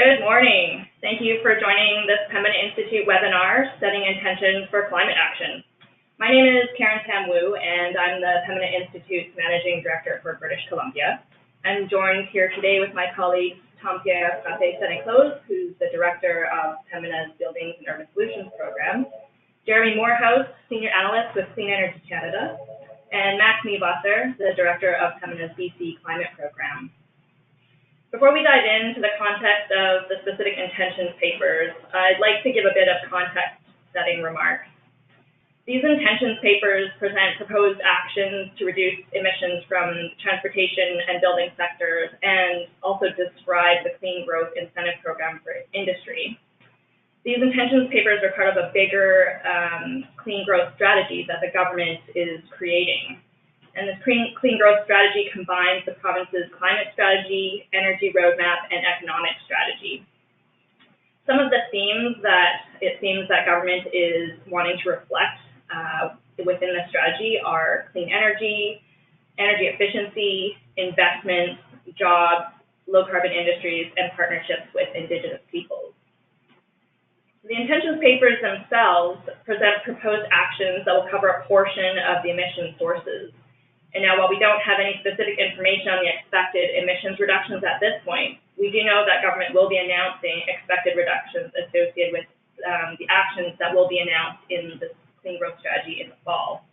Good morning. Thank you for joining this Pembina Institute webinar, Setting Intentions for Climate Action. My name is Karen Tam-Wu, and I'm the Pembina Institute's Managing Director for British Columbia. I'm joined here today with my colleagues Tom-Pierre Saint-Close, who's the Director of Pembina's Buildings and Urban Solutions Program, Jeremy Morehouse, Senior Analyst with Clean Energy Canada, and Max Niewasser, the Director of Pembina's BC Climate Program. Before we dive into the context of the specific intentions papers, I'd like to give a bit of context-setting remarks. These intentions papers present proposed actions to reduce emissions from transportation and building sectors, and also describe the Clean Growth Incentive Program for industry. These intentions papers are part of a bigger clean growth strategy that the government is creating. And this clean growth strategy combines the province's climate strategy, energy roadmap, and economic strategy. Some of the themes that it seems that government is wanting to reflect within the strategy are clean energy, energy efficiency, investments, jobs, low-carbon industries, and partnerships with Indigenous peoples. The intentions papers themselves present proposed actions that will cover a portion of the emission sources. And now, while we don't have any specific information on the expected emissions reductions at this point, we do know that government will be announcing expected reductions associated with the actions that will be announced in the Clean Growth Strategy in the fall.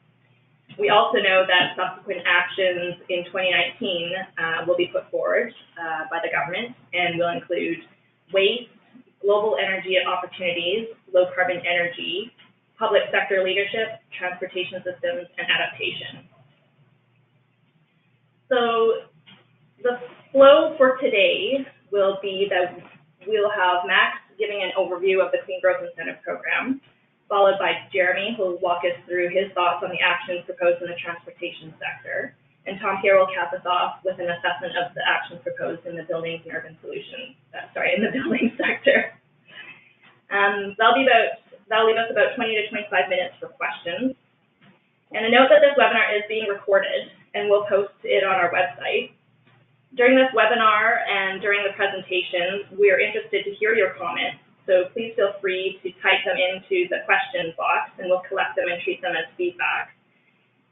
We also know that subsequent actions in 2019 will be put forward by the government and will include waste, global energy opportunities, low-carbon energy, public sector leadership, transportation systems, and adaptation. So the flow for today will be that we'll have Max giving an overview of the Clean Growth Incentive Program, followed by Jeremy, who will walk us through his thoughts on the actions proposed in the transportation sector, and Tom-Pierre will cap us off with an assessment of the actions proposed in the buildings and urban solutions, in the building sector. That'll leave us about 20 to 25 minutes for questions. And a note that this webinar is being recorded, and we'll post it on our website. During this webinar and during the presentations, we are interested to hear your comments, so please feel free to type them into the questions box, and we'll collect them and treat them as feedback.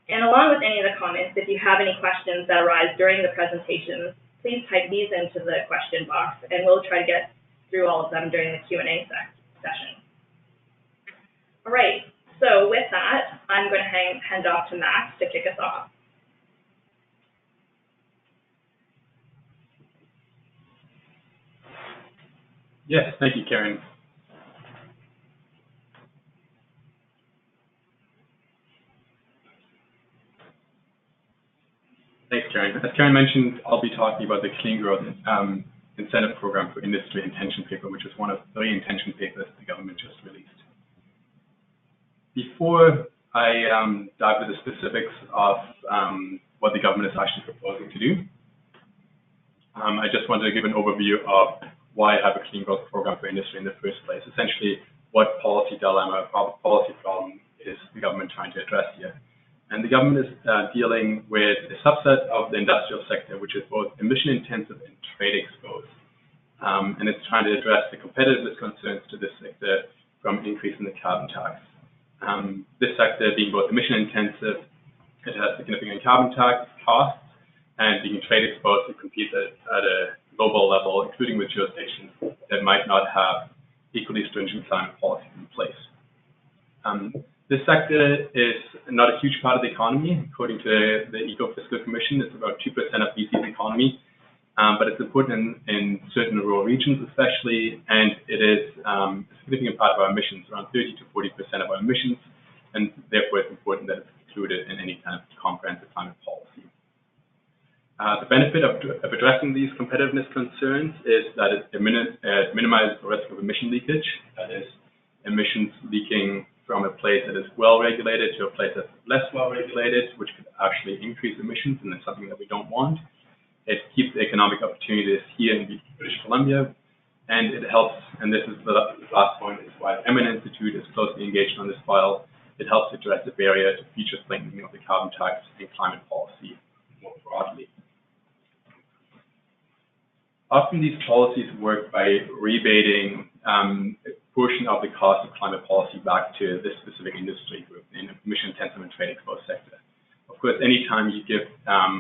And along with any of the comments, if you have any questions that arise during the presentations, please type these into the question box, and we'll try to get through all of them during the Q&A session. All right, so with that, I'm going to hand off to Max to kick us off. Yes, thank you, Karen. Thanks, Karen. As Karen mentioned, I'll be talking about the Clean Growth Incentive Program for Industry intention paper, which is one of 3 intention papers the government just released. Before I dive into the specifics of what the government is actually proposing to do, I just wanted to give an overview of why have a clean growth program for industry in the first place. Essentially, what policy dilemma, policy problem is the government trying to address here? And the government is dealing with a subset of the industrial sector, which is both emission intensive and trade exposed. And it's trying to address the competitiveness concerns to this sector from increasing the carbon tax. This sector being both emission intensive, it has significant carbon tax costs, and being trade exposed, it competes at a global level, including with jurisdictions that might not have equally stringent climate policies in place. This sector is not a huge part of the economy. According to the Eco-Fiscal Commission, it's about 2% of BC's economy, but it's important in certain rural regions especially, and it is a significant part of our emissions, around 30 to 40% of our emissions, and therefore it's important that it's included in any kind of comprehensive climate policy. The benefit of addressing these competitiveness concerns is that it minimizes the risk of emission leakage, that is, emissions leaking from a place that is well-regulated to a place that's less well-regulated, which could actually increase emissions, and that's something that we don't want. It keeps the economic opportunities here in British Columbia, and it helps, and this is the last point, is why the Pembina Institute is closely engaged on this file. It helps address the barrier to future strengthening of the carbon tax and climate policy more broadly. Often these policies work by rebating a portion of the cost of climate policy back to this specific industry group in emission-intensive and trade-exposed sector. Of course, anytime you give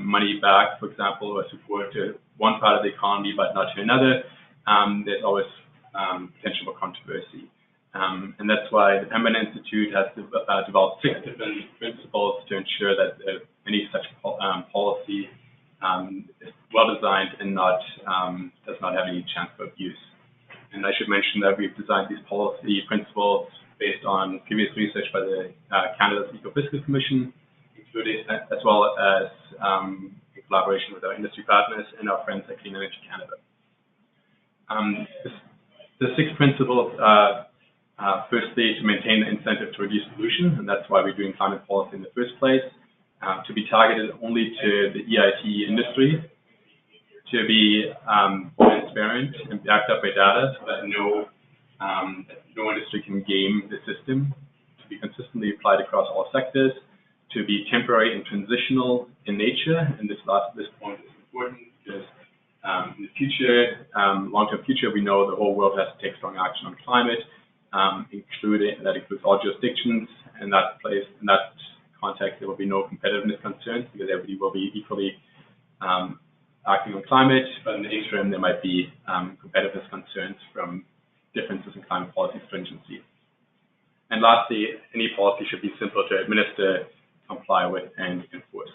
money back, for example, or support to one part of the economy but not to another, there's always potential for controversy. And that's why the Pembina Institute has developed 6 different principles to ensure that any such policy is well designed and does not have any chance for abuse. And I should mention that we've designed these policy principles based on previous research by the Canada's Eco-Fiscal Commission, including as well as in collaboration with our industry partners and our friends at Clean Energy Canada. The 6 principles are firstly to maintain the incentive to reduce pollution, and that's why we're doing climate policy in the first place. To be targeted only to the EIT industry, to be transparent and backed up by data so that no industry can game the system, to be consistently applied across all sectors, to be temporary and transitional in nature, and this point is important because in the future, long-term future, we know the whole world has to take strong action on climate, that includes all jurisdictions. In that context, there will be no competitiveness concerns because everybody will be equally acting on climate, but in the interim, there might be competitiveness concerns from differences in climate policy stringency. And lastly, any policy should be simple to administer, comply with, and enforce.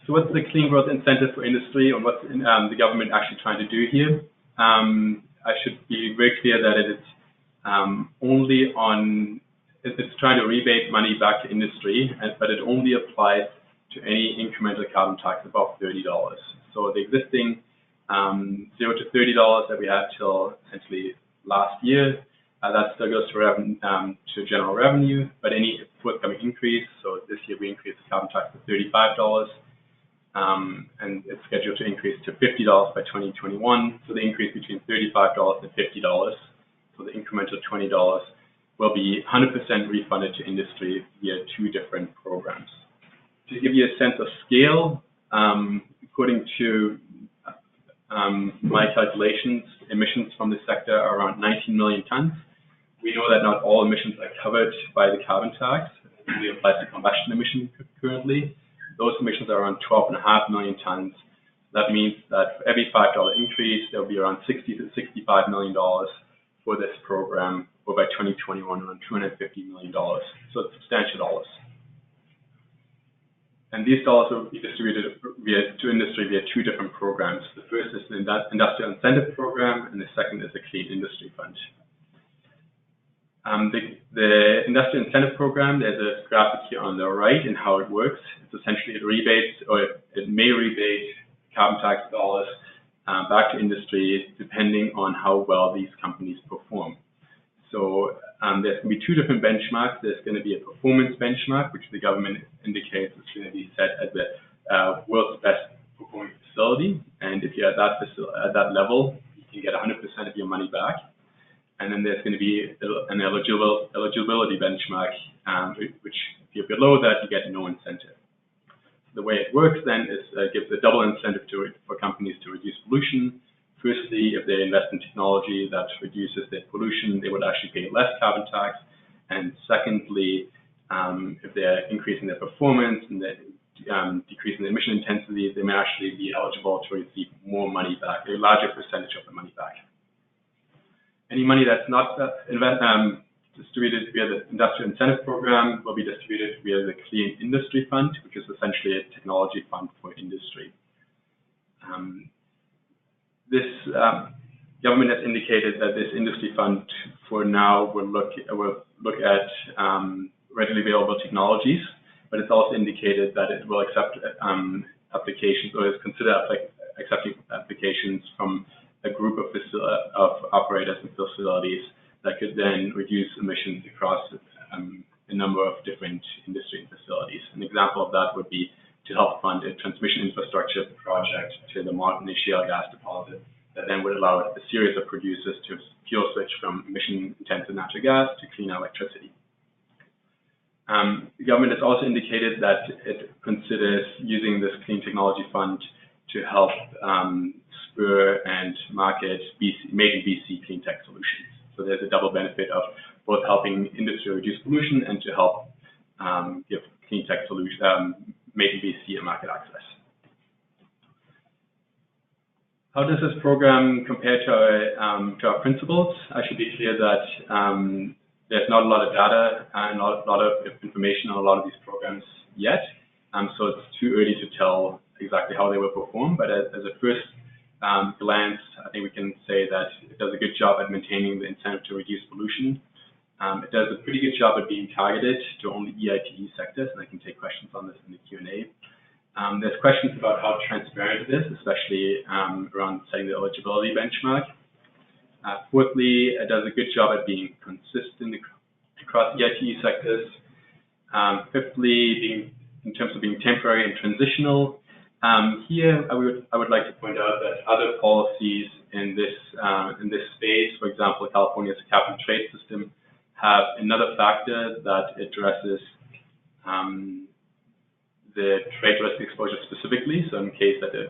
So what's the clean growth incentive for industry, or what's the government actually trying to do here? I should be very clear that it is it's trying to rebate money back to industry, but it only applies to any incremental carbon tax above $30. So the existing $0 to $30 that we had till essentially last year, that still goes to general revenue, but any forthcoming increase, so this year we increased the carbon tax to $35, and it's scheduled to increase to $50 by 2021. So the increase between $35 and $50, so the incremental $20, will be 100% refunded to industry via 2 different programs. To give you a sense of scale, according to my calculations, emissions from this sector are around 19 million tons. We know that not all emissions are covered by the carbon tax. It only applies to combustion emissions currently. Those emissions are around 12.5 million tons. That means that for every $5 increase, there will be around $60 to $65 million for this program, or by 2021, around $250 million. So it's substantial dollars. And these dollars will be distributed to industry via 2 different programs. The first is the Industrial Incentive Program, and the second is the Clean Industry Fund. The Industrial Incentive Program, there's a graphic here on the right and how it works. It's essentially it rebates, or it may rebate carbon tax dollars back to industry depending on how well these companies perform. So there's going to be 2 different benchmarks. There's going to be a performance benchmark, which the government indicates is going to be set as the world's best performing facility. And if you're at that level, you can get 100% of your money back. And then there's going to be an eligibility benchmark, which if you're below that, you get no incentive. The way it works then is it gives a double incentive for companies to reduce pollution. Firstly, if they invest in technology that reduces their pollution, they would actually pay less carbon tax. And secondly, if they're increasing their performance and they're decreasing their emission intensity, they may actually be eligible to receive more money back, a larger percentage of the money back. Any money that's not distributed via the Industrial Incentive Program will be distributed via the Clean Industry Fund, which is essentially a technology fund for industry. This government has indicated that this industry fund, for now, will look at readily available technologies, but it's also indicated that it will accept applications, or is considered accepting applications from a group of operators and facilities that could then reduce emissions across a number of different industry facilities. An example of that would be to help fund a transmission infrastructure project to the Martin shale gas deposit that then would allow a series of producers to fuel switch from emission-intensive natural gas to clean electricity. The government has also indicated that it considers using this Clean Technology Fund to help spur and market made in BC clean tech solutions. So there's a double benefit of both helping industry reduce pollution and to help give clean tech solutions made in BC a market access. How does this program compare to our principles? I should be clear that there's not a lot of data and not a lot of information on a lot of these programs yet, so it's too early to tell exactly how they will perform. But as a first glance, I think we can say that it does a good job at maintaining the incentive to reduce pollution. It does a pretty good job at being targeted to only EITE sectors, and I can take questions on this in the Q&A. There's questions about how transparent it is, especially around setting the eligibility benchmark. Fourthly, it does a good job at being consistent across EITE sectors. Fifthly, in terms of being temporary and transitional, here I would like to point out that other policies in this space, for example, California's cap and trade system, have another factor that addresses the trade risk exposure specifically. So in case that a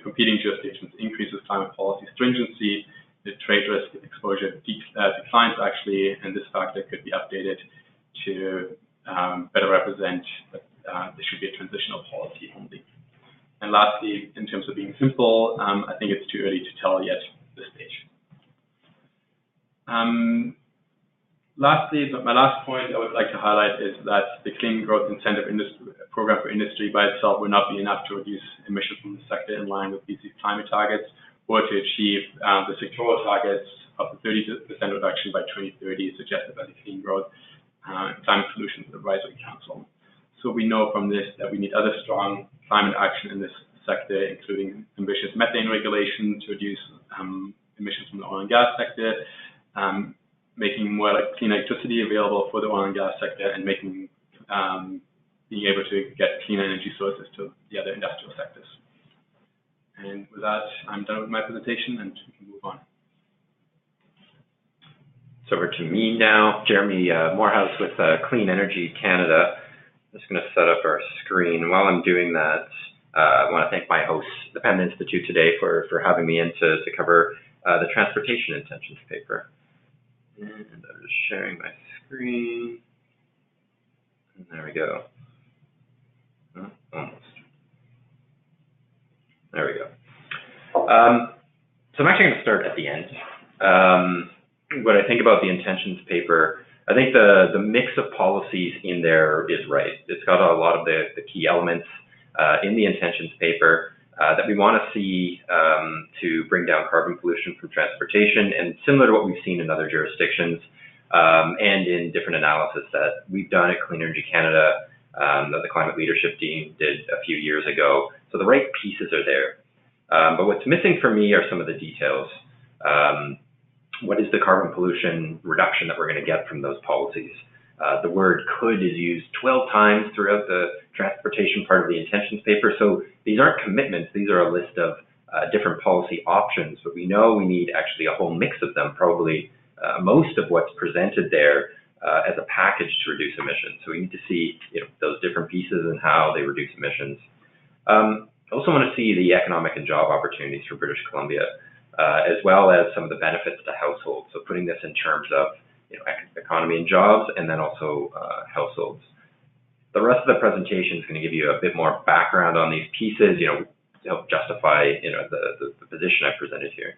competing jurisdiction increases climate policy stringency, the trade risk exposure declines actually, and this factor could be updated to better represent that there should be a transitional policy only. And lastly, in terms of being simple, I think it's too early to tell yet at this stage. Lastly, but my last point I would like to highlight is that the Clean Growth Incentive Program for Industry by itself will not be enough to reduce emissions from the sector in line with BC's climate targets, or to achieve the sectoral targets of the 30% reduction by 2030 suggested by the Clean Growth Climate Solutions Advisory Council. So we know from this that we need other strong climate action in this sector, including ambitious methane regulation to reduce emissions from the oil and gas sector, making more clean electricity available for the oil and gas sector, and making being able to get clean energy sources to the other industrial sectors. And with that, I'm done with my presentation, and we can move on. So over to me now, Jeremy Morehouse with Clean Energy Canada. I'm just going to set up our screen. While I'm doing that, I want to thank my host, the Pembina Institute, today for having me in to cover the transportation intentions paper. And I'm just sharing my screen. And there we go. Oh, almost. There we go. So I'm actually going to start at the end. What I think about the intentions paper, I think the mix of policies in there is right. It's got a lot of the key elements in the intentions paper that we want to see to bring down carbon pollution from transportation, and similar to what we've seen in other jurisdictions and in different analysis that we've done at Clean Energy Canada, that the Climate Leadership Team did a few years ago. So the right pieces are there. But what's missing for me are some of the details. What is the carbon pollution reduction that we're going to get from those policies? The word could is used 12 times throughout the transportation part of the intentions paper. So these aren't commitments. These are a list of different policy options, but we know we need actually a whole mix of them, probably most of what's presented there as a package to reduce emissions. So we need to see those different pieces and how they reduce emissions. I also want to see the economic and job opportunities for British Columbia, as well as some of the benefits to households. So putting this in terms of economy and jobs, and then also households. The rest of the presentation is going to give you a bit more background on these pieces, to help justify the position I presented here.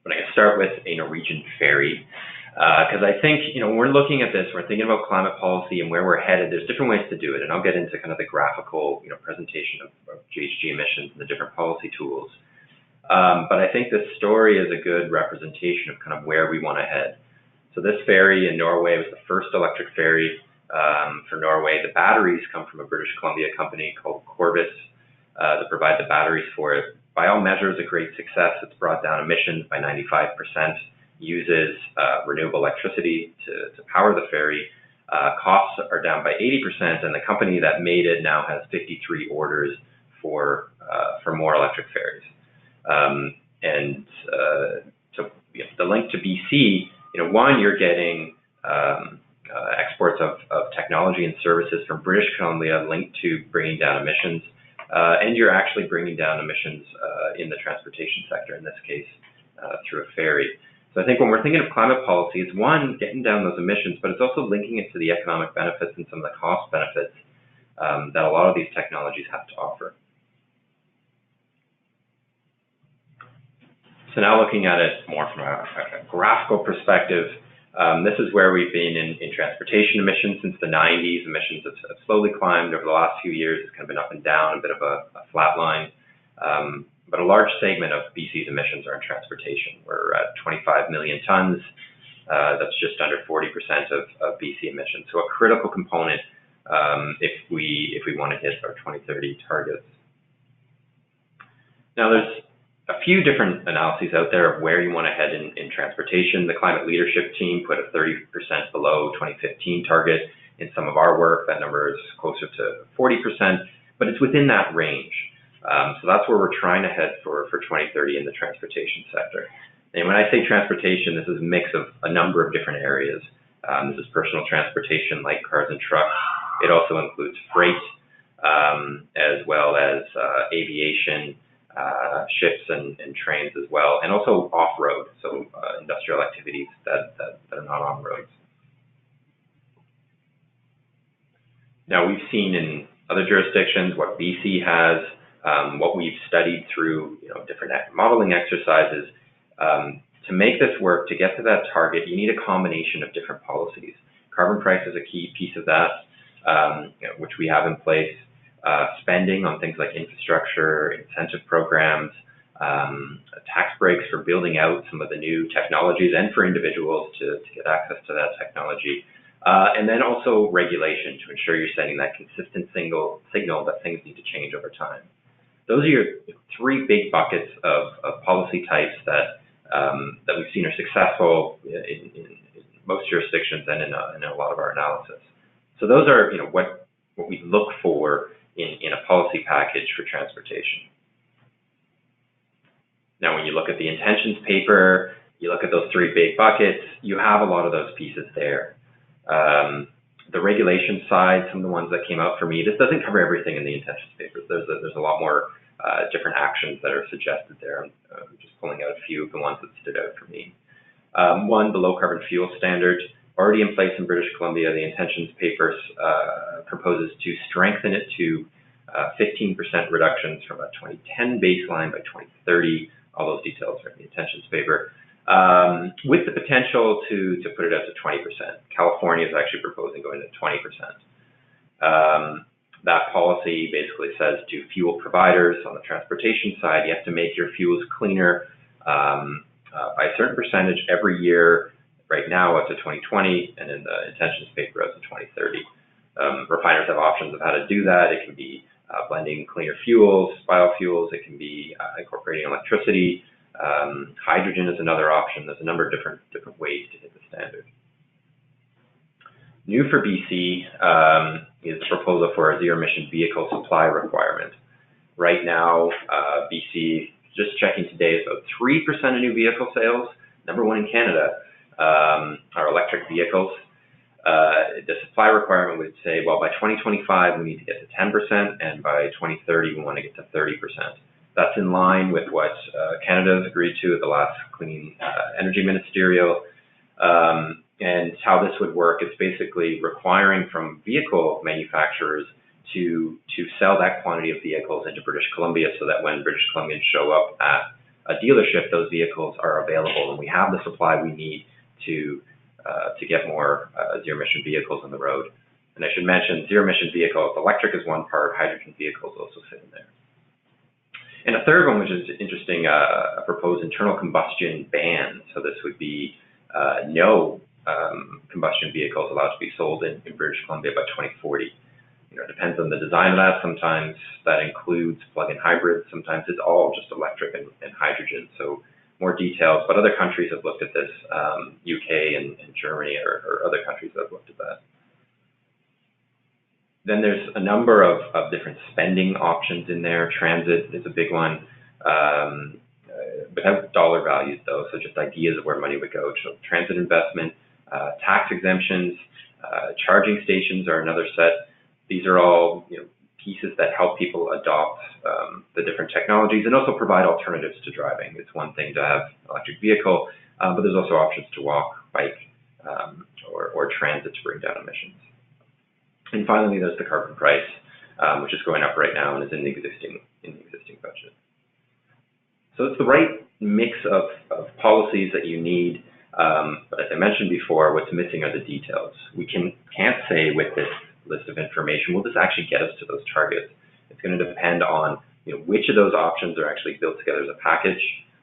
But I'm going to start with a Norwegian ferry, because I think when we're looking at this, we're thinking about climate policy and where we're headed. There's different ways to do it, and I'll get into kind of the graphical presentation of GHG emissions and the different policy tools. But I think this story is a good representation of kind of where we want to head. So this ferry in Norway was the first electric ferry for Norway. The batteries come from a British Columbia company called Corvus that provide the batteries for it. By all measures, a great success. It's brought down emissions by 95%, uses renewable electricity to power the ferry. Costs are down by 80%, and the company that made it now has 53 orders for more electric ferries. So the link to BC, one, you're getting exports of technology and services from British Columbia linked to bringing down emissions. and you're actually bringing down emissions in the transportation sector, in this case, through a ferry. So I think when we're thinking of climate policy, it's one, getting down those emissions, but it's also linking it to the economic benefits and some of the cost benefits that a lot of these technologies have to offer. So now looking at it more from a graphical perspective, this is where we've been in transportation emissions since the 90s. Emissions have slowly climbed over the last few years. It's kind of been up and down, a bit of a flat line. But a large segment of BC's emissions are in transportation. We're at 25 million tons. That's just under 40% of BC emissions. So a critical component if we want to hit our 2030 targets. Now there's a few different analyses out there of where you want to head in transportation. The climate leadership team put a 30% below 2015 target. In some of our work, that number is closer to 40%, but it's within that range. So that's where we're trying to head for 2030 in the transportation sector. And when I say transportation, this is a mix of a number of different areas. This is personal transportation like cars and trucks. It also includes freight, as well as aviation, ships and trains as well, and also off-road, so industrial activities that are not on roads. Now we've seen in other jurisdictions what BC has, what we've studied through different modeling exercises. To make this work, to get to that target, you need a combination of different policies. Carbon price is a key piece of that, which we have in place. Spending on things like infrastructure, incentive programs, tax breaks for building out some of the new technologies and for individuals to get access to that technology. And then also regulation to ensure you're sending that consistent signal that things need to change over time. Those are your three big buckets of policy types that we've seen are successful in most jurisdictions and in a lot of our analysis. So those are what we look for in a policy package for transportation. Now, when you look at the intentions paper, you look at those three big buckets, you have a lot of those pieces there. The regulation side, some of the ones that came out for me, this doesn't cover everything in the intentions paper. There's a lot more different actions that are suggested there. I'm just pulling out a few of the ones that stood out for me. One, the low carbon fuel standard, already in place in British Columbia. The intentions paper proposes to strengthen it to 15% reductions from a 2010 baseline by 2030. All those details are in the intentions paper, with the potential to put it up to 20%. California is actually proposing going to 20%. That policy basically says to fuel providers on the transportation side, you have to make your fuels cleaner by a certain percentage every year, right now up to 2020, and in the intentions paper up to 2030. Refiners have options of how to do that. It can be blending cleaner fuels, biofuels. It can be incorporating electricity. Hydrogen is another option. There's a number of different ways to hit the standard. New for BC is the proposal for a zero-emission vehicle supply requirement. Right now, BC, just checking today, is about 3% of new vehicle sales. Number one in Canada are electric vehicles. The supply requirement would say, well, by 2025, we need to get to 10%, and by 2030, we want to get to 30%. That's in line with what Canada has agreed to at the last Clean Energy Ministerial. And how this would work is basically requiring from vehicle manufacturers to sell that quantity of vehicles into British Columbia, so that when British Columbians show up at a dealership, those vehicles are available, and we have the supply we need to get more zero-emission vehicles on the road. And I should mention, zero-emission vehicles, electric is one part, hydrogen vehicles also fit in there. And a third one, which is interesting, a proposed internal combustion ban. So this would be no combustion vehicles allowed to be sold in British Columbia by 2040. It depends on the design of that. Sometimes that includes plug-in hybrids. Sometimes it's all just electric and hydrogen. So more details, but other countries have looked at this. UK and Germany or other countries that have looked at that. Then there's a number of different spending options in there. Transit is a big one, without dollar values though, so just ideas of where money would go. So transit investment, tax exemptions, charging stations are another set. These are all pieces that help people adopt the different technologies and also provide alternatives to driving. It's one thing to have an electric vehicle, but there's also options to walk, bike, or transit to bring down emissions. And finally, there's the carbon price, which is going up right now and is in the existing budget. So it's the right mix of policies that you need. But as I mentioned before, what's missing are the details. We can't say with this list of information, will this actually get us to those targets? It's going to depend on which of those options are actually built together as a package.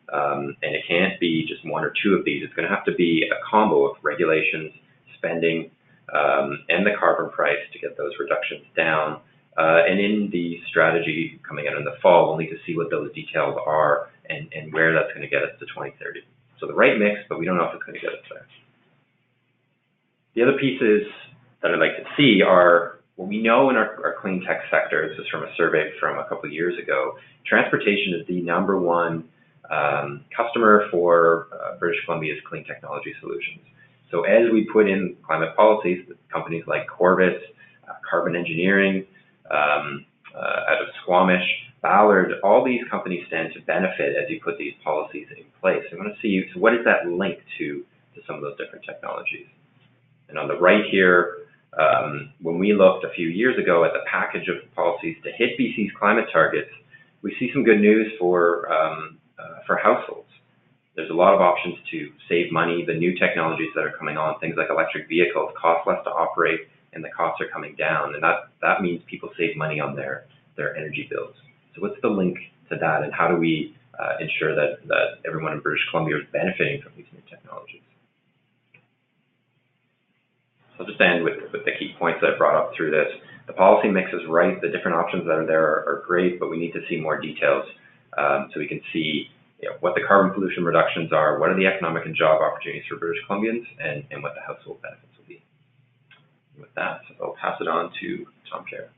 And it can't be just one or two of these. It's going to have to be a combo of regulations, spending, and the carbon price to get those reductions down. And in the strategy coming out in the fall, we'll need to see what those details are and where that's going to get us to 2030. So the right mix, but we don't know if it's going to get us there. The other pieces that I'd like to see are what we know in our clean tech sector. This is from a survey from a couple of years ago. Transportation is the #1 customer for British Columbia's clean technology solutions. So as we put in climate policies, companies like Corvus, Carbon Engineering, out of Squamish, Ballard, all these companies stand to benefit as you put these policies in place. I want to see, so what is that link to some of those different technologies? And on the right here, when we looked a few years ago at the package of policies to hit BC's climate targets, we see some good news for households. There's a lot of options to save money. The new technologies that are coming on, things like electric vehicles, cost less to operate, and the costs are coming down. And that means people save money on their energy bills. So what's the link to that, and how do we ensure that everyone in British Columbia is benefiting from these new technologies? So I'll just end with the key points that I brought up through this. The policy mix is right. The different options that are there are great, but we need to see more details so we can see what the carbon pollution reductions are, what are the economic and job opportunities for British Columbians, and what the household benefits will be. And with that, I'll pass it on to Tom Kerr.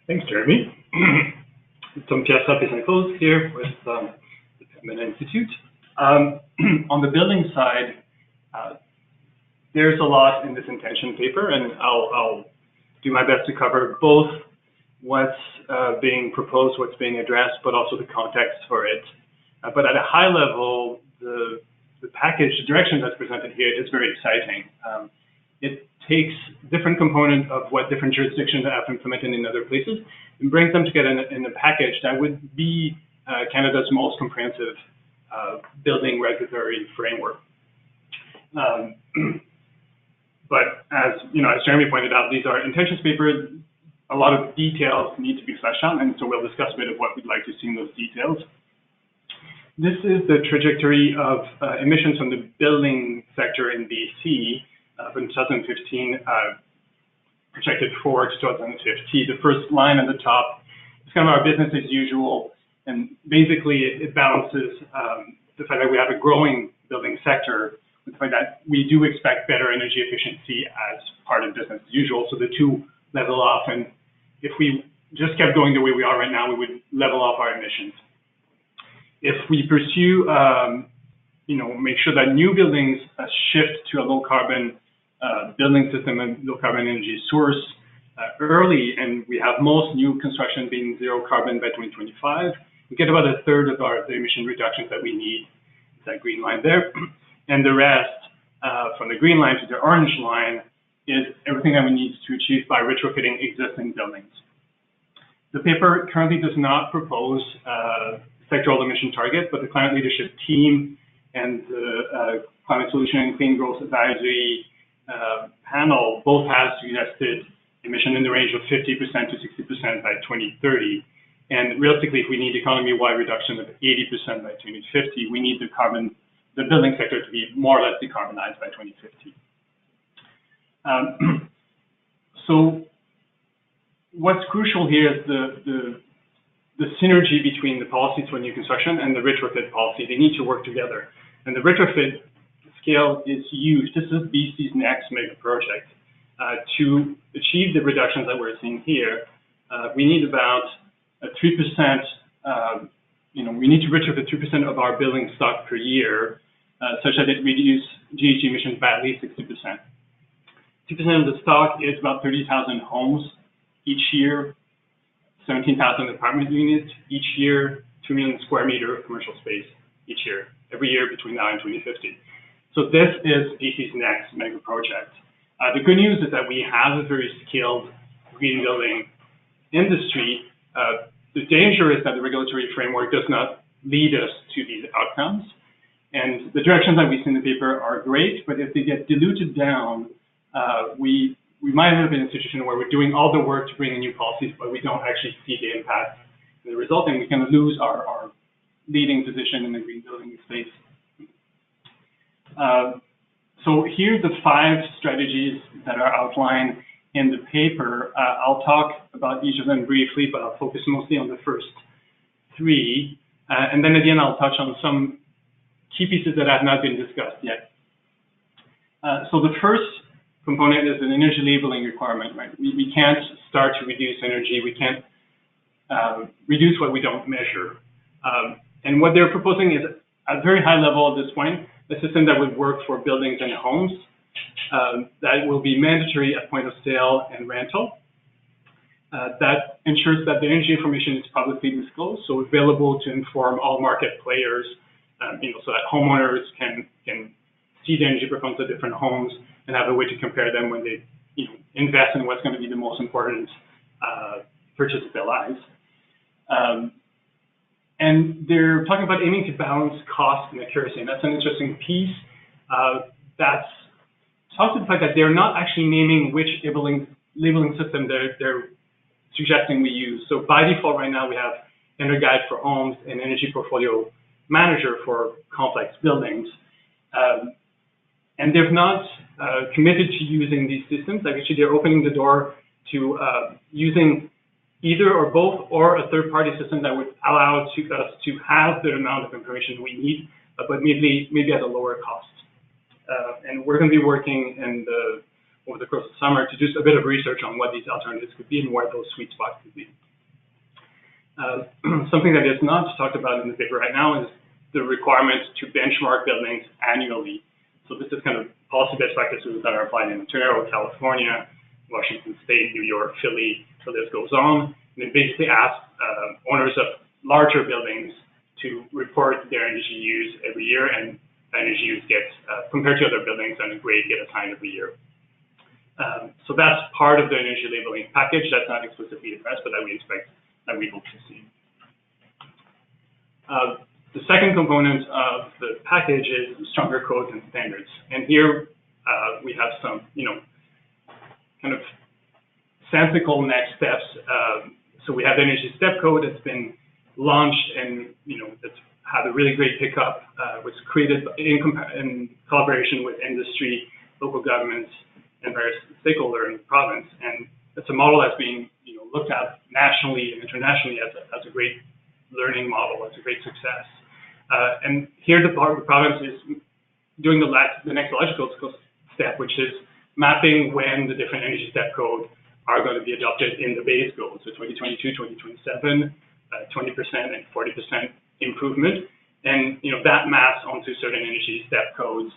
Thanks, Jeremy. Tom Kerr here with the Pembina Institute. On the building side, there's a lot in this intention paper, and I'll do my best to cover both what's being proposed, what's being addressed, but also the context for it. But at a high level, the package, the direction that's presented here is very exciting. It takes different components of what different jurisdictions have implemented in other places and brings them together in a package that would be Canada's most comprehensive building regulatory framework. But as Jeremy pointed out, these are intentions papers. A lot of details need to be fleshed out, and so we'll discuss a bit of what we'd like to see in those details. This is the trajectory of emissions from the building sector in BC from 2015 projected forward to 2050. The first line at the top is kind of our business as usual, and basically it balances the fact that we have a growing building sector with the fact that we do expect better energy efficiency as part of business as usual. So the two level off, and if we just kept going the way we are right now, we would level off our emissions. If we pursue, make sure that new buildings shift to a low carbon building system and low carbon energy source early, and we have most new construction being zero carbon by 2025, we get about a third of the emission reductions that we need. It's that green line there. And the rest, from the green line to the orange line, is everything that we need to achieve by retrofitting existing buildings. The paper currently does not propose sectoral emission target, but the climate leadership team and the Climate Solution and Clean Growth Advisory panel both have suggested emission in the range of 50% to 60% by 2030. And realistically, if we need economy-wide reduction of 80% by 2050, we need the building sector to be more or less decarbonized by 2050. So what's crucial here is the synergy between the policies for new construction and the retrofit policy. They need to work together. And the retrofit scale is huge. This is BC's next mega project. To achieve the reductions that we're seeing here, we need about 3%, we need to retrofit 3% of our building stock per year, such that it reduces GHG emissions by at least 60%. 2% of the stock is about 30,000 homes each year, 17,000 apartment units each year, 2 million square meter of commercial space each year, every year between now and 2050. So this is BC's next mega project. The good news is that we have a very skilled green building industry. The danger is that the regulatory framework does not lead us to these outcomes. And the directions that we see in the paper are great, but if they get diluted down, we might end up in a situation where we're doing all the work to bring in new policies, but we don't actually see the impact and the result, and we can lose our leading position in the green building space. So here are the 5 strategies that are outlined in the paper. I'll talk about each of them briefly, but I'll focus mostly on the first 3. And then again, I'll touch on some key pieces that have not been discussed yet. So the first component is an energy labeling requirement, right? We can't start to reduce energy. We can't reduce what we don't measure. And what they're proposing is, at a very high level at this point, a system that would work for buildings and homes that will be mandatory at point of sale and rental. That ensures that the energy information is publicly disclosed, so available to inform all market players, so that homeowners can see the energy performance of different homes and have a way to compare them when they invest in what's going to be the most important purchase of their lives. And they're talking about aiming to balance cost and accuracy, and that's an interesting piece. That's talks to the fact that they're not actually naming which labeling system they're suggesting we use. So by default right now we have EnerGuide for homes and Energy Portfolio Manager for complex buildings. And they've not committed to using these systems. Actually, they're opening the door to using either or both, or a third-party system that would allow us to have the amount of information we need, but maybe at a lower cost. And we're going to be working over the course of the summer to do a bit of research on what these alternatives could be and where those sweet spots could be. Something that is not talked about in the paper right now is the requirement to benchmark buildings annually. So this is kind of policy best practices that are applied in Ontario, California, Washington State, New York, Philly, so this goes on. And it basically asks owners of larger buildings to report their energy use every year, and energy use gets, compared to other buildings on a grade, get assigned every year. So that's part of the energy labeling package. That's not explicitly addressed, but that we expect, that we hope to see. The second component of the package is stronger codes and standards. And here we have some, kind of sensical next steps. So we have the Energy Step Code that's been launched, and it's had a really great pickup. Was created in collaboration with industry, local governments, and various stakeholders in the province. And it's a model that's being looked at nationally and internationally as a great learning model, as a great success. And here the province is doing the next logical step, which is mapping when the different Energy Step Code are going to be adopted in the base goals, so 2022, 2027, 20% and 40% improvement. And that maps onto certain energy step codes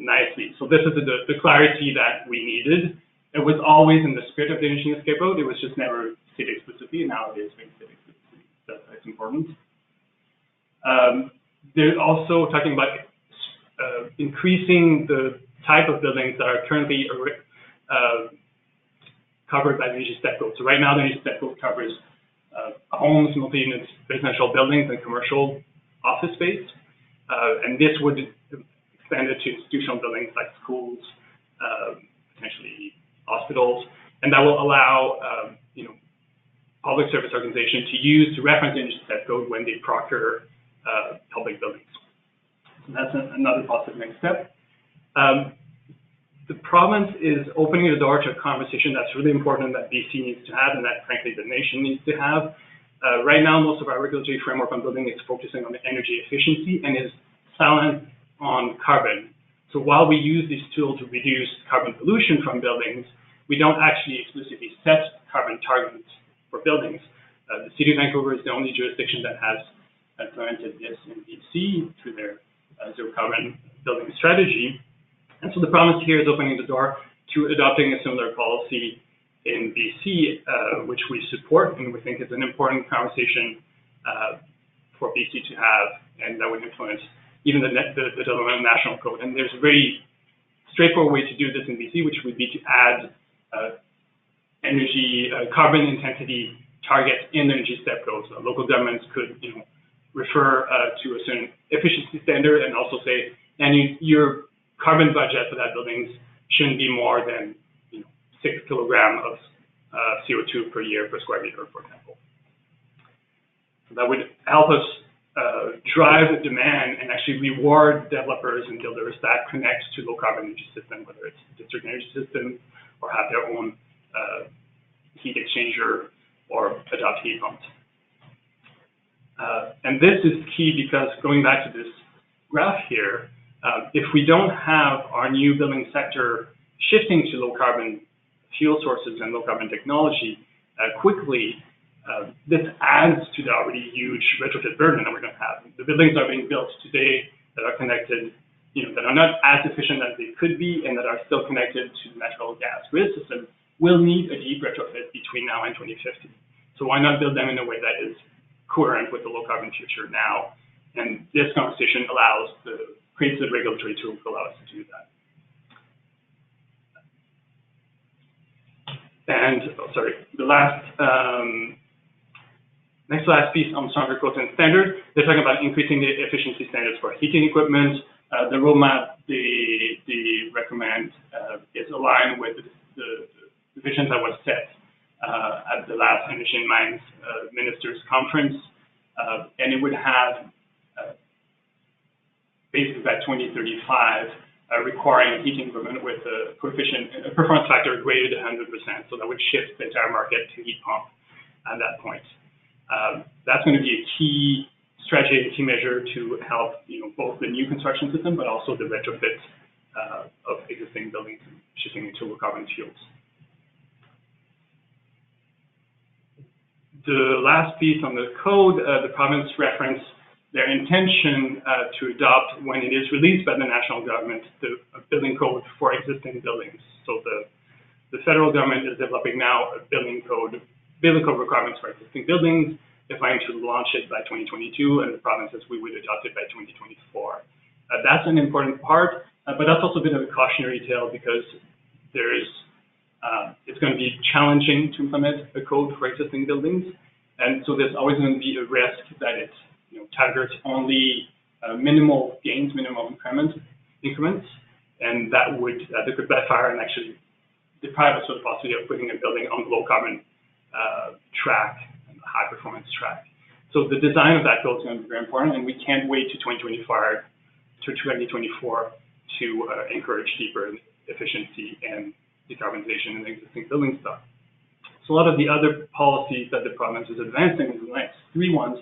nicely. So this is the clarity that we needed. It was always in the spirit of the Energy Step Code. It was just never stated explicitly, and now it is being stated explicitly. That's important. They're also talking about increasing the type of buildings that are currently covered by the Energy Step Code. So right now, the Energy Step Code covers homes, multi-unit residential buildings, and commercial office space. And this would expand it to institutional buildings like schools, potentially hospitals, and that will allow public service organizations to reference the Energy Step Code when they procure public buildings. So that's another positive next step. The province is opening the door to a conversation that's really important, that BC needs to have, and that frankly the nation needs to have. Right now, most of our regulatory framework on building is focusing on the energy efficiency and is silent on carbon. So while we use this tool to reduce carbon pollution from buildings, we don't actually explicitly set carbon targets for buildings. The City of Vancouver is the only jurisdiction that has implemented this in BC through their zero carbon building strategy. And so the province here is opening the door to adopting a similar policy in BC, which we support and we think is an important conversation for BC to have, and that would influence even the development of national code. And there's a very straightforward way to do this in BC, which would be to add carbon intensity targets in the energy step code. So local governments could, refer to a certain efficiency standard and also say, and your carbon budget for that building shouldn't be more than 6 kilograms of CO2 per year per square meter, for example. So that would help us drive the demand and actually reward developers and builders that connect to low carbon energy system, whether it's district energy system or have their own heat exchanger or adopt heat pumps. And this is key because going back to this graph here, if we don't have our new building sector shifting to low carbon fuel sources and low carbon technology quickly, this adds to the already huge retrofit burden that we're going to have. The buildings are being built today that are connected, that are not as efficient as they could be and that are still connected to the natural gas grid system will need a deep retrofit between now and 2050. So why not build them in a way that is coherent with the low carbon future now? And this conversation creates the regulatory tool to allow us to do that. And, the next to last piece on stronger codes and standard, they're talking about increasing the efficiency standards for heating equipment. The roadmap they recommend is aligned with the vision that was set at the last Energy and Mines Ministers Conference, and it would have basically by 2035 requiring heating equipment with a performance factor greater than 100%. So that would shift the entire market to heat pump at that point. That's going to be a key strategy and key measure to help both the new construction system but also the retrofit of existing buildings shifting into low carbon fuels. The last piece on the code, the province referenced their intention to adopt, when it is released by the national government, the building code for existing buildings. So the federal government is developing now a building code requirements for existing buildings. They're planning to launch it by 2022, and the provinces, we would adopt it by 2024. That's an important part, but that's also a bit of a cautionary tale because it's going to be challenging to implement a code for existing buildings, and so there's always going to be a risk that it targets only minimal gains, minimal increments, and that could backfire and actually deprive us of the possibility of putting a building on low carbon track, and a high performance track. So the design of that code is going to be very important, and we can't wait to 2024 to encourage deeper efficiency and decarbonization in existing building stock. So a lot of the other policies that the province is advancing, the next 3 ones,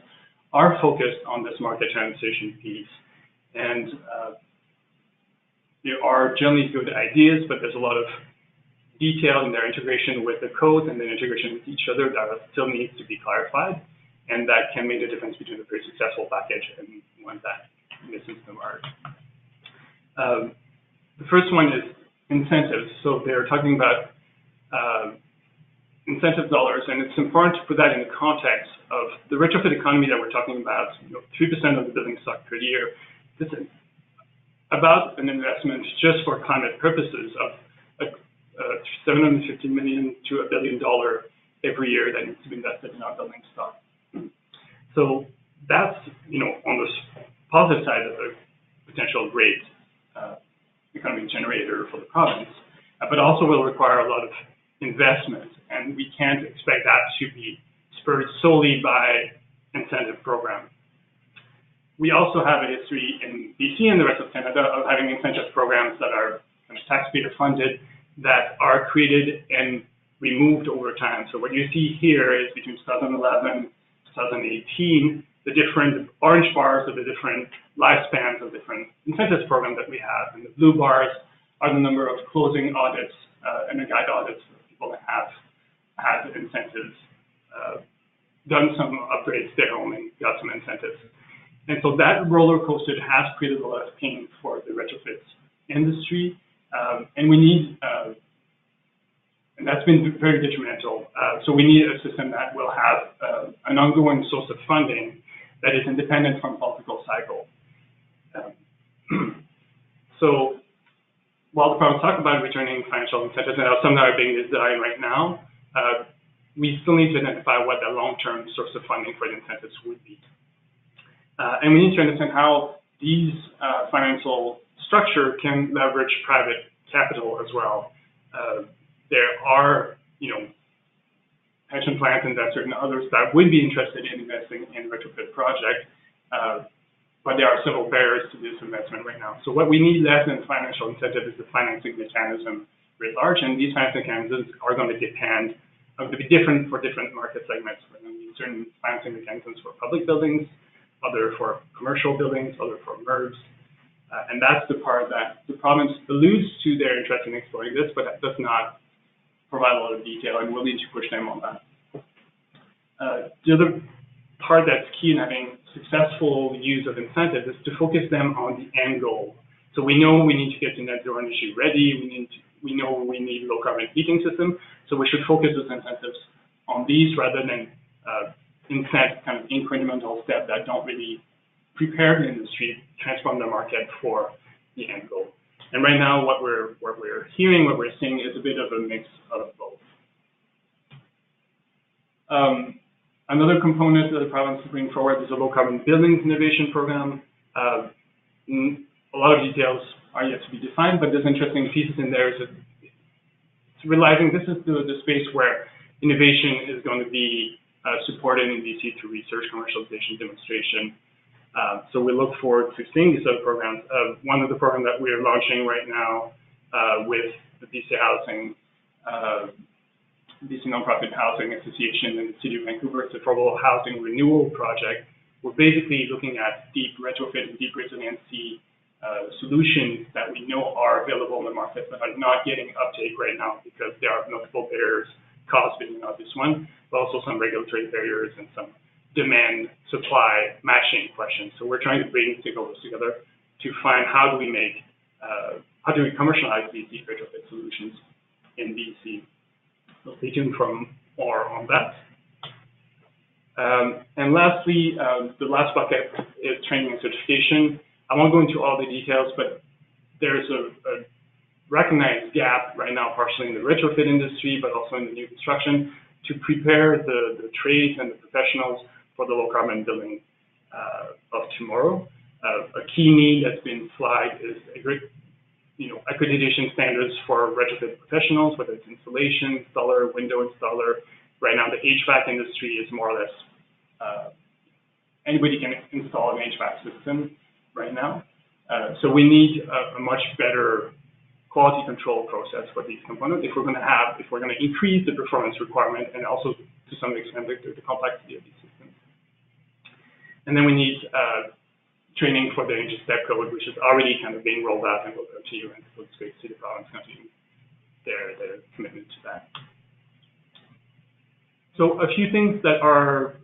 are focused on this market transition piece. And there are generally good ideas, but there's a lot of detail in their integration with the codes and their integration with each other that still needs to be clarified, and that can make the difference between a very successful package and one that misses the mark. The first one is incentives. So they're talking about incentive dollars, and it's important to put that in the context of the retrofit economy that we're talking about. 3% of the building stock per year. This is about an investment just for climate purposes of $750 million to $1 billion every year that needs to be invested in our building stock. So that's on the positive side of the potential great economic generator for the province, but also will require a lot of investment, and we can't expect that to be spurred solely by incentive program. We also have a history in BC and the rest of Canada of having incentive programs that are taxpayer funded, that are created and removed over time. So what you see here is between 2011 and 2018, the different orange bars are the different lifespans of different incentives programs that we have, and the blue bars are the number of closing audits and the guide audits of people that have had incentives done some upgrades to their home and got some incentives. And so that roller coaster has created a lot of pain for the retrofits industry, and we need, and that's been very detrimental. So we need a system that will have an ongoing source of funding that is independent from political cycle. So while the province talk about returning financial incentives, and some that are being designed right now, we still need to identify what the long-term source of funding for the incentives would be. And we need to understand how these financial structure can leverage private capital as well. There are, pension plans, investors, and others that would be interested in investing in retrofit projects, but there are several barriers to this investment right now. So what we need less than financial incentive is the financing mechanism writ large, and these financing mechanisms are going to be different for different market segments. We're going to need certain financing mechanisms for public buildings, other for commercial buildings, other for MERBs. And that's the part that the province alludes to their interest in exploring this, but that does not provide a lot of detail, and we'll need to push them on that. The other part that's key in having successful use of incentives is to focus them on the end goal. So we know we need to get to net zero energy ready. We know we need low carbon heating system. So we should focus those incentives on these rather than incent kind of incremental steps that don't really prepare the industry, transform the market for the end goal. And right now, what we're hearing, what we're seeing is a bit of a mix of both. Another component that the province is bringing forward is a low carbon buildings innovation program. A lot of details are yet to be defined, but there's interesting pieces in there. It's realizing this is the space where innovation is going to be supported in BC through research, commercialization, demonstration. So we look forward to seeing these other programs. One of the programs that we're launching right now with the BC Housing, BC Nonprofit Housing Association and the City of Vancouver, it's a affordable housing renewal project. We're basically looking at deep retrofit and deep resiliency solutions that we know are available in the market but are not getting uptake right now because there are multiple barriers, cost being an obvious one, but also some regulatory barriers and some demand supply matching questions. So we're trying to bring stakeholders together to find how do we commercialize these deep retrofit solutions in BC. So stay tuned for more on that. And lastly, the last bucket is training and certification. I won't go into all the details, but there's a recognized gap right now, partially in the retrofit industry, but also in the new construction, to prepare the trades and the professionals for the low carbon building of tomorrow. A key need that's been flagged is accreditation standards for retrofit professionals, whether it's installation, installer, window installer. Right now, the HVAC industry is more or less anybody can install an HVAC system right now. So we need a much better quality control process for these components if we're going to increase the performance requirement and also to some extent the complexity of these systems. And then we need training for the energy step code, which is already kind of being rolled out and will continue, and it's great to see the province continue their commitment to that. So a few things that are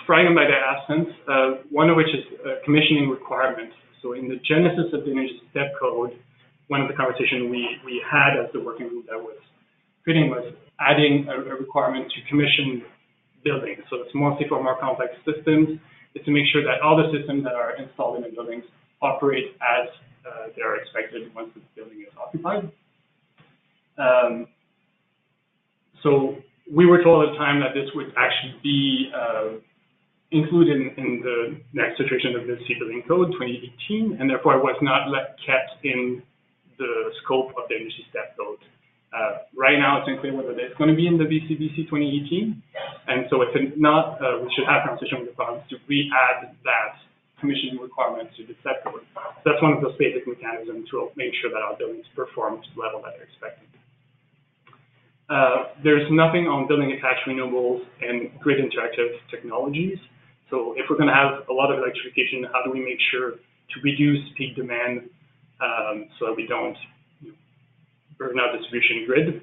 striking by their absence, one of which is commissioning requirements. So in the genesis of the energy step code, one of the conversations we had as the working group that was creating was adding a requirement to commission buildings. So it's mostly for more complex systems. It's to make sure that all the systems that are installed in the buildings operate as they are expected once the building is occupied. So we were told at the time that this would actually be included in the next iteration of the BC Building Code 2018, and therefore it was not kept in the scope of the energy step code. Right now, it's unclear whether it's going to be in the BC 2018, and so if it's not, we should have a conversation with the province to re-add that commissioning requirement to the step code. So that's one of those basic mechanisms to make sure that our buildings perform to the level that they're expected. There's nothing on building attached renewables and grid interactive technologies. So if we're going to have a lot of electrification, how do we make sure to reduce peak demand so that we don't burn out distribution grid?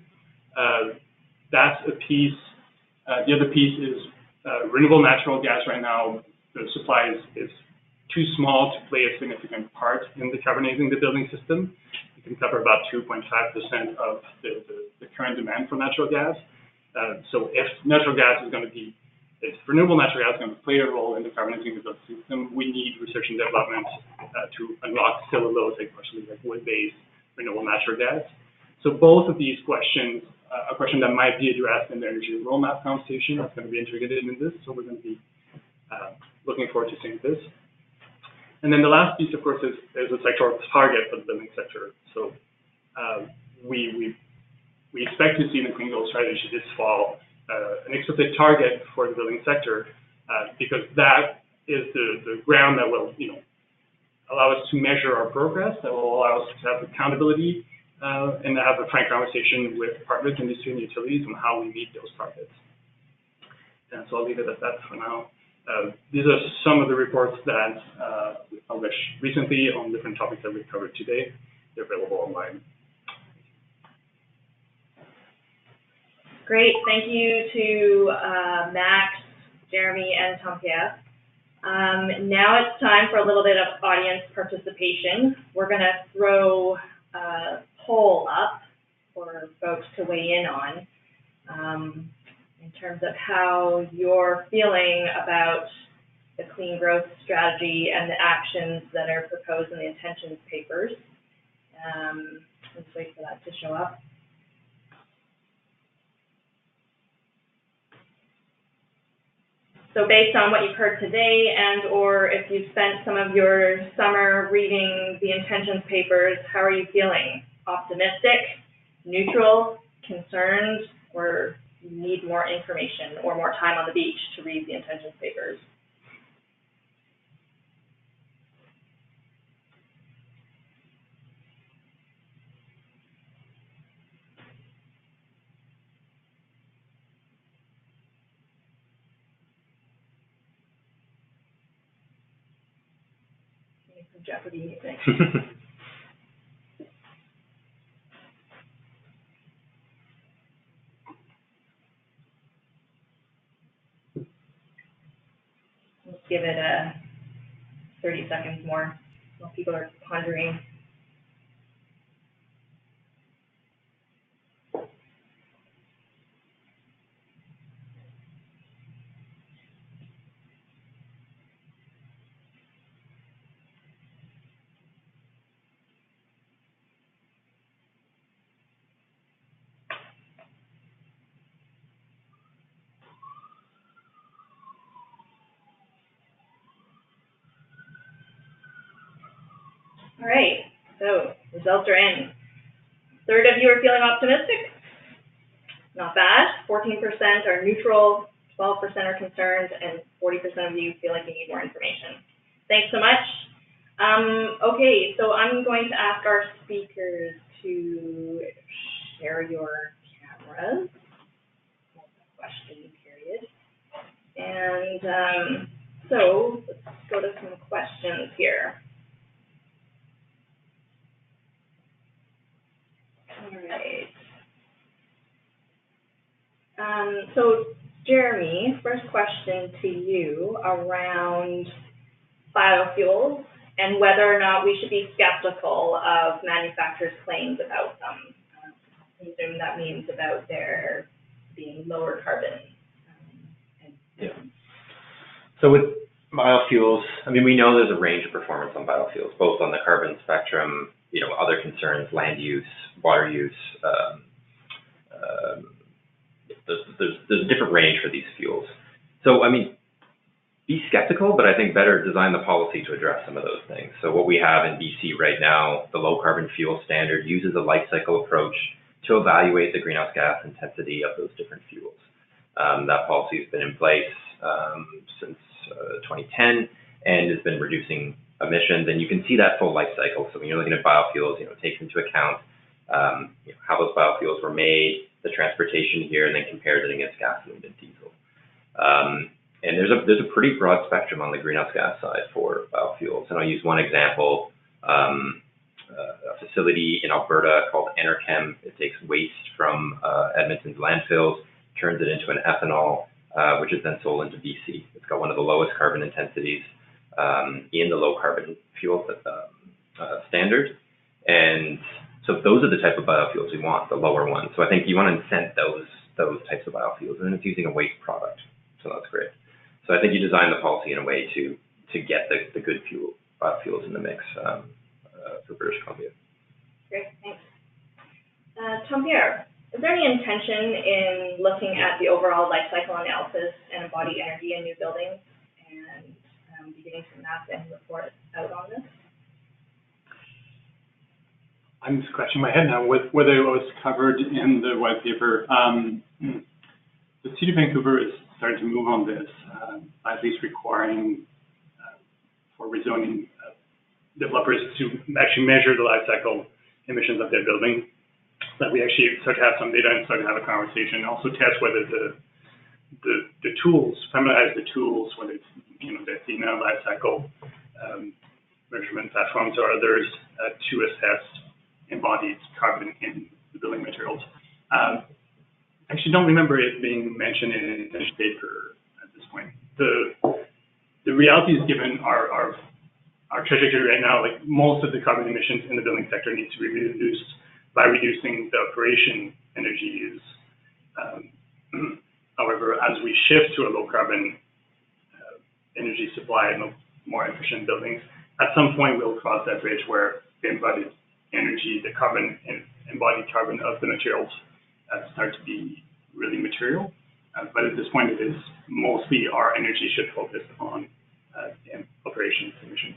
That's a piece The other piece is renewable natural gas. Right now, the supply is too small to play a significant part in decarbonizing the building system. It can cover about 2.5% of the current demand for natural gas. So if natural gas is going to be, if renewable natural gas is going to play a role in decarbonizing the building system, we need research and development to unlock cellulosic, partially like wood-based renewable natural gas. So both of these questions, a question that might be addressed in the energy roadmap conversation that's going to be integrated in this. So we're going to be looking forward to seeing this. And then the last piece, of course, is a sectoral target for the building sector. So we expect to see in the Clean Goals strategy this fall an explicit target for the building sector because that is the ground that will, allow us to measure our progress, that will allow us to have accountability and have a frank conversation with partners, industry, and utilities on how we meet those targets. And so I'll leave it at that for now. These are some of the reports that we published recently on different topics that we've covered today. They're available online. Great, thank you to Max, Jeremy, and Tom-Pierre. Now it's time for a little bit of audience participation. We're going to throw a poll up for folks to weigh in on in terms of how you're feeling about the clean growth strategy and the actions that are proposed in the intentions papers. Let's wait for that to show up. So based on what you've heard today and or if you've spent some of your summer reading the intentions papers, how are you feeling? Optimistic, neutral, concerned, or need more information or more time on the beach to read the intentions papers? Jeopardy music. Let's give it 30 seconds more while people are pondering. All right, so results are in. A third of you are feeling optimistic. Not bad. 14% are neutral, 12% are concerned, and 40% of you feel like you need more information. Thanks so much. Okay, so I'm going to ask our speakers to share your cameras. Question period. And so let's go to some questions here. All right. So Jeremy, first question to you around biofuels and whether or not we should be skeptical of manufacturers' claims about them. I assume that means about their being lower carbon. Yeah. So with biofuels, I mean, we know there's a range of performance on biofuels, both on the carbon spectrum, other concerns, land use, water use. There's a different range for these fuels. So, I mean, be skeptical, but I think better design the policy to address some of those things. So what we have in BC right now, the low carbon fuel standard uses a life cycle approach to evaluate the greenhouse gas intensity of those different fuels. That policy has been in place since 2010 and has been reducing emissions, and you can see that full life cycle. So when you're looking at biofuels, it takes into account how those biofuels were made, the transportation here, and then compares it against gasoline and diesel. And there's a pretty broad spectrum on the greenhouse gas side for biofuels. And I'll use one example, a facility in Alberta called Enerchem. It takes waste from Edmonton's landfills, turns it into an ethanol, which is then sold into BC. It's got one of the lowest carbon intensities in the low carbon fuel standard. And so those are the type of biofuels we want, the lower ones. So I think you want to incent those types of biofuels, and it's using a waste product. So that's great. So I think you design the policy in a way to get the good biofuels in the mix for British Columbia. Great, thanks. Tom-Pierre, is there any intention in looking at the overall life cycle analysis and embodied energy in new buildings and beginning to map and report out on this? I'm scratching my head now with whether it was covered in the white paper. The City of Vancouver is starting to move on this, at least requiring for rezoning developers to actually measure the life cycle emissions of their building. That we actually start to have some data and start to have a conversation, and also test whether the tools, familiarize the tools, whether it's the Athena life cycle measurement platforms or others to assess embodied carbon in the building materials. I actually don't remember it being mentioned in an intention paper at this point. The reality is, given our trajectory right now, like most of the carbon emissions in the building sector needs to be reduced by reducing the operation energy use. However, as we shift to a low carbon energy supply and more efficient buildings, at some point we'll cross that bridge where the embodied energy, the carbon and embodied carbon of the materials start to be really material. But at this point, it is mostly our energy should focus on operations emissions.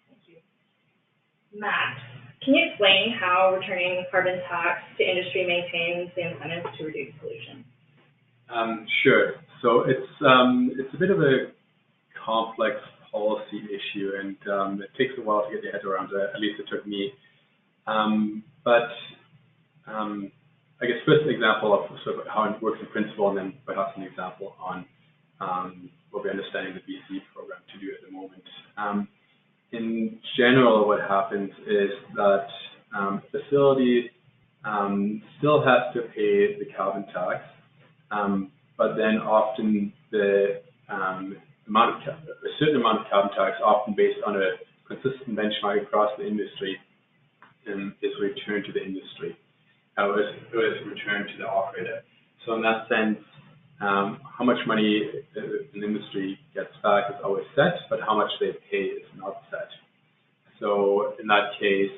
Thank you. Matt, can you explain how returning carbon tax to industry maintains the incentives to reduce pollution? Sure. So it's a bit of a complex policy issue, and it takes a while to get your head around it. At least it took me. But I guess first an example of sort of how it works in principle, and then perhaps an example on what we're understanding the BC program to do at the moment. In general, what happens is that facility still has to pay the carbon tax, but then often a certain amount of carbon tax, often based on a consistent benchmark across the industry, is returned to the industry, or is returned to the operator. So in that sense, how much money an industry gets back is always set, but how much they pay is not set. So in that case,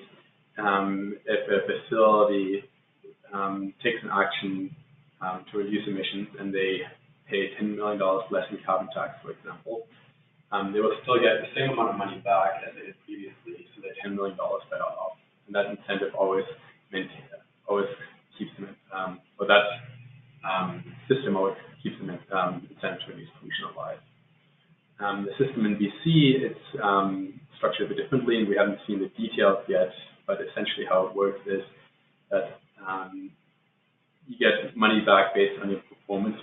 if a facility takes an action to reduce emissions and they pay $10 million less in carbon tax, for example, they will still get the same amount of money back as they did previously, so they're $10 million better off. And that incentive always keeps them, or that system always keeps them incentive to reduce pollution alive. The system in BC, it's structured a bit differently, and we haven't seen the details yet, but essentially how it works is that you get money back based on your performance,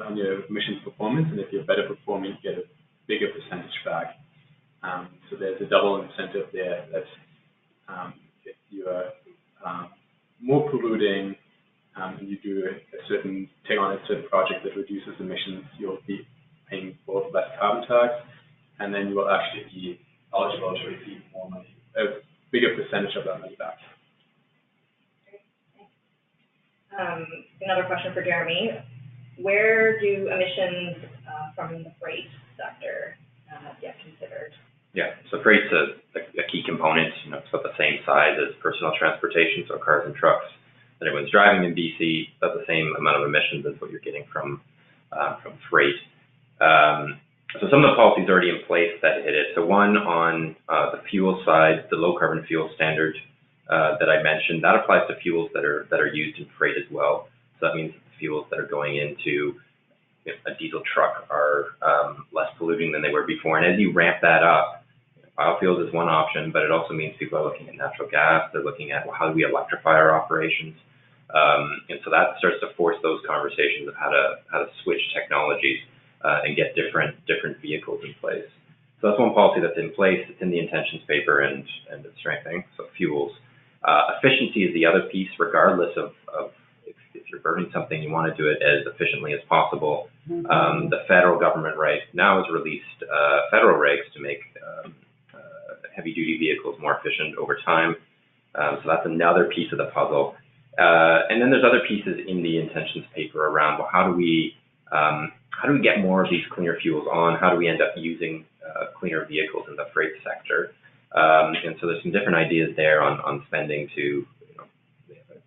on your emissions performance, and if you're better performing, you get a bigger percentage back. So there's a double incentive there. That if you are more polluting and you do take on a certain project that reduces emissions, you'll be paying both less carbon tax, and then you will actually be eligible to receive more money, a bigger percentage of that money back. Another question for Jeremy. Where do emissions from the freight sector get considered? Yeah, so freight's a key component. It's about the same size as personal transportation, so cars and trucks that everyone's driving in BC. About the same amount of emissions as what you're getting from freight. So some of the policies already in place that hit it. So one on the fuel side, the low carbon fuel standard that I mentioned, that applies to fuels that are used in freight as well. So that means that the fuels that are going into a diesel truck are less polluting than they were before. And as you ramp that up, biofuels is one option, but it also means people are looking at natural gas. They're looking at, well, how do we electrify our operations? And so that starts to force those conversations of how to switch technologies and get different vehicles in place. So that's one policy that's in place. It's in the intentions paper and it's strengthening. So fuels. Efficiency is the other piece, regardless of if you're burning something, you want to do it as efficiently as possible. The federal government right now has released federal regs to make heavy-duty vehicles more efficient over time. So that's another piece of the puzzle. And then there's other pieces in the intentions paper around, well, how do we get more of these cleaner fuels on? How do we end up using cleaner vehicles in the freight sector? And so there's some different ideas there on spending to,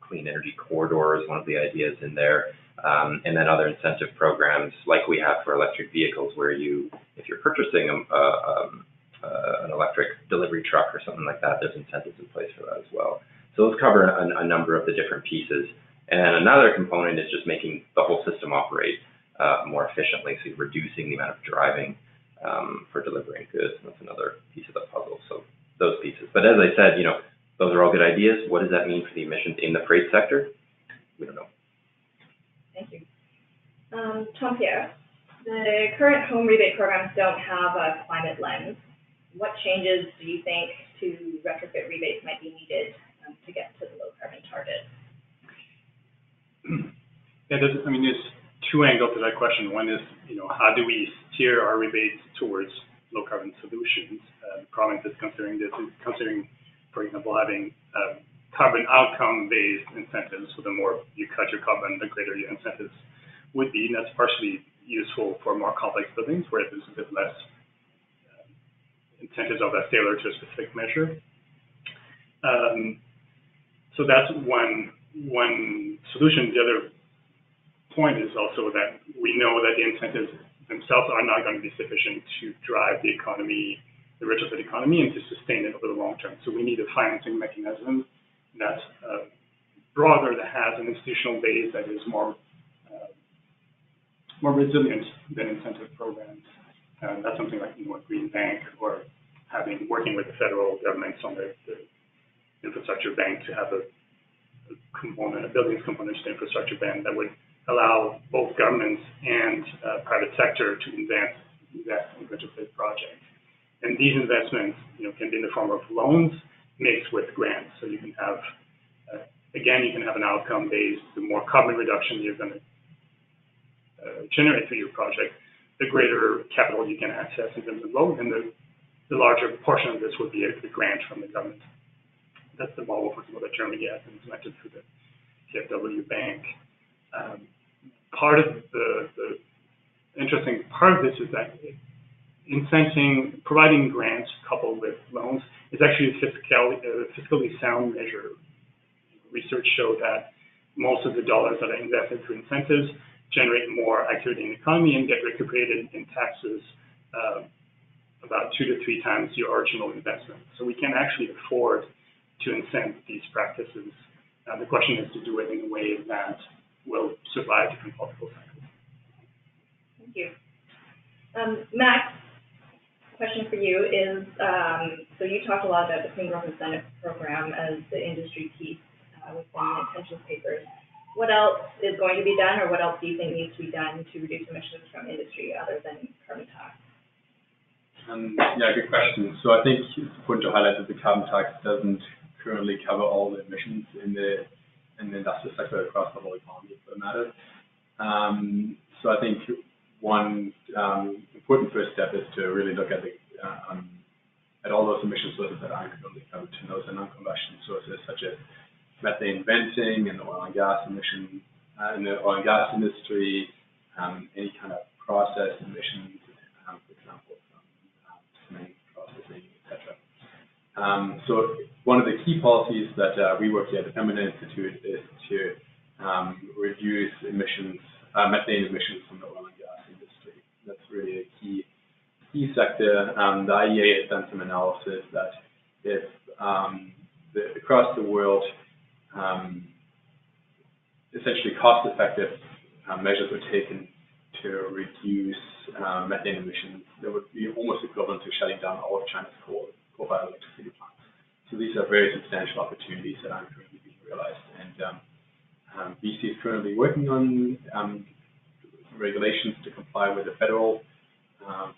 clean energy corridor is one of the ideas in there. And then other incentive programs like we have for electric vehicles, where if you're purchasing an electric delivery truck or something like that, there's incentives in place for that as well. So those cover a number of the different pieces. And then another component is just making the whole system operate more efficiently, so you're reducing the amount of driving for delivering goods. And that's another piece of the puzzle. So those pieces. But as I said, those are all good ideas. What does that mean for the emissions in the freight sector? We don't know. Thank you. Jean-Pierre, the current home rebate programs don't have a climate lens. What changes do you think to retrofit rebates might be needed to get to the low carbon target? Yeah, there's two angles to that question. One is, how do we steer our rebates towards low carbon solutions? The province is considering this, for example, having carbon outcome-based incentives. So the more you cut your carbon, the greater your incentives would be. And that's partially useful for more complex buildings where there's a bit less incentives are less tailored to a specific measure. So that's one solution. The other point is also that we know that the incentives themselves are not going to be sufficient to drive the economy, the retrofit economy, and to sustain it over the long term. So we need a financing mechanism that's broader, that has an institutional base that is more resilient than incentive programs. That's something like a green bank, or working with the federal governments on the infrastructure bank to have a buildings component to the infrastructure bank that would allow both governments and private sector to invest in retrofit projects. And these investments, can be in the form of loans mixed with grants. So you can have, you can have an outcome based. The more carbon reduction you're going to generate through your project, the greater capital you can access in terms of loan, and the larger portion of this would be a grant from the government. That's the model, for example, that Germany has implemented through the TFW Bank. Part of the interesting part of this is that providing grants coupled with loans is actually a fiscally sound measure. Research showed that most of the dollars that are invested through incentives generate more activity in the economy and get recuperated in taxes about 2 to 3 times your original investment. So we can actually afford to incent these practices. The question is to do it in a way that will survive different political cycles. Thank you. Max, question for you is, so you talked a lot about the Clean Growth Incentive Program as the industry piece within the intentions papers. What else is going to be done, or what else do you think needs to be done to reduce emissions from industry other than carbon tax? Yeah, good question. So I think it's important to highlight that the carbon tax doesn't currently cover all the emissions in the industrial sector across the whole economy, for that matter. So I think one important first step is to really look at all those emission sources that aren't currently covered, and those are non-combustion sources such as methane venting and oil and gas emissions in the oil and gas industry, any kind of process emissions, for example, from cement processing, etc. So one of the key policies that we work here at the Pembina Institute is to reduce emissions, methane emissions from the oil and gas industry. That's really a key sector. The IEA has done some analysis that if across the world, essentially cost-effective measures were taken to reduce methane emissions, that would be almost equivalent to shutting down all of China's coal-fired electricity plants. So these are very substantial opportunities that aren't currently being realized. And BC is currently working on regulations to comply with the federal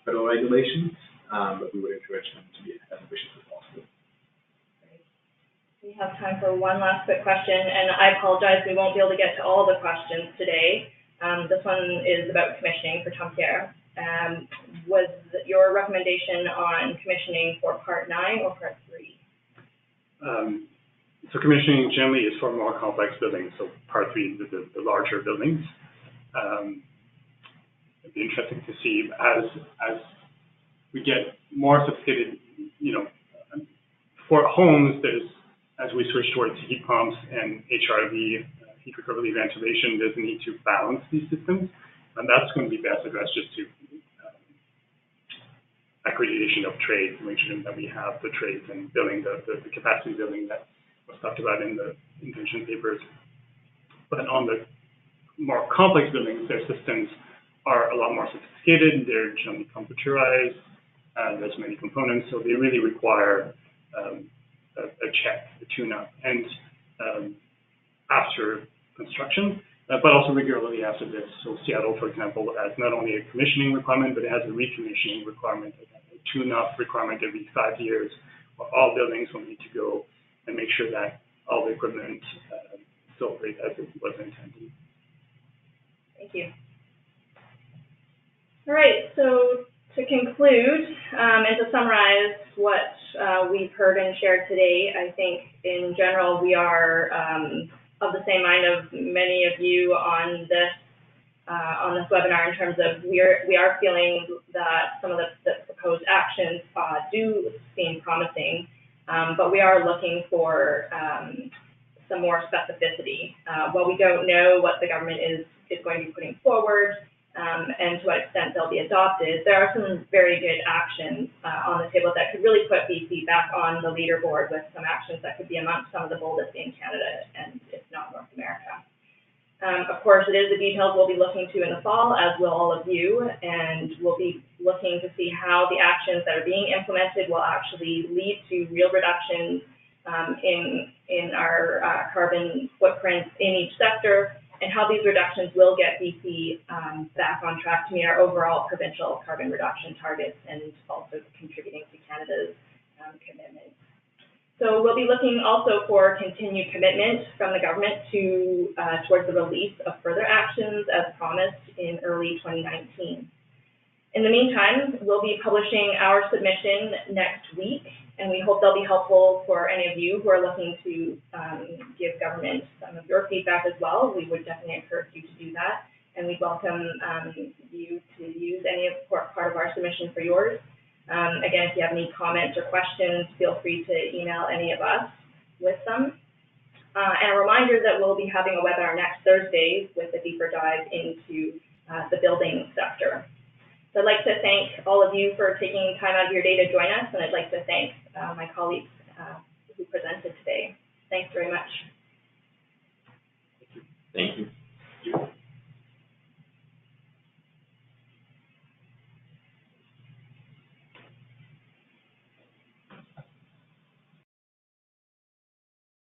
regulations, but we would encourage them to be as ambitious as possible. We have time for one last quick question, and I apologize, we won't be able to get to all the questions today. This one is about commissioning for Tempierre. Was your recommendation on commissioning for Part 9 or Part 3? So commissioning generally is for more complex buildings, so Part 3 is the larger buildings. It'd be interesting to see as we get more sophisticated, for homes, as we switch towards heat pumps and HRV, heat recovery ventilation, there's a need to balance these systems, and that's going to be best addressed just to accreditation of trades, to make sure that we have the trades and building the capacity building that was talked about in the intention papers. But on the more complex buildings, their systems are a lot more sophisticated. They're generally computerized. There's many components, so they really require a check, a tune-up, and after construction, but also regularly after this. So Seattle, for example, has not only a commissioning requirement, but it has a recommissioning requirement, a tune-up requirement every 5 years, where all buildings will need to go and make sure that all the equipment still operates as it was intended. Thank you. All right, so to conclude and to summarize what we've heard and shared today, I think in general we are of the same mind of many of you on this webinar in terms of we are feeling that some of the proposed actions do seem promising, but we are looking for some more specificity. While we don't know what the government is going to be putting forward, and to what extent they'll be adopted, there are some very good actions on the table that could really put BC back on the leaderboard with some actions that could be amongst some of the boldest in Canada and if not North America. Of course, it is the details we'll be looking to in the fall, as will all of you, and we'll be looking to see how the actions that are being implemented will actually lead to real reductions in our carbon footprint in each sector, and how these reductions will get BC back on track to meet our overall provincial carbon reduction targets and also contributing to Canada's commitments. So we'll be looking also for continued commitment from the government to towards the release of further actions as promised in early 2019. In the meantime, we'll be publishing our submission next week, and we hope they'll be helpful for any of you who are looking to give government some of your feedback as well. We would definitely encourage you to do that, and we welcome you to use any part of our submission for yours. Again, if you have any comments or questions, feel free to email any of us with them. And a reminder that we'll be having a webinar next Thursday with a deeper dive into the building sector. So I'd like to thank all of you for taking time out of your day to join us, and I'd like to thank my colleagues who presented today. Thanks very much. Thank you.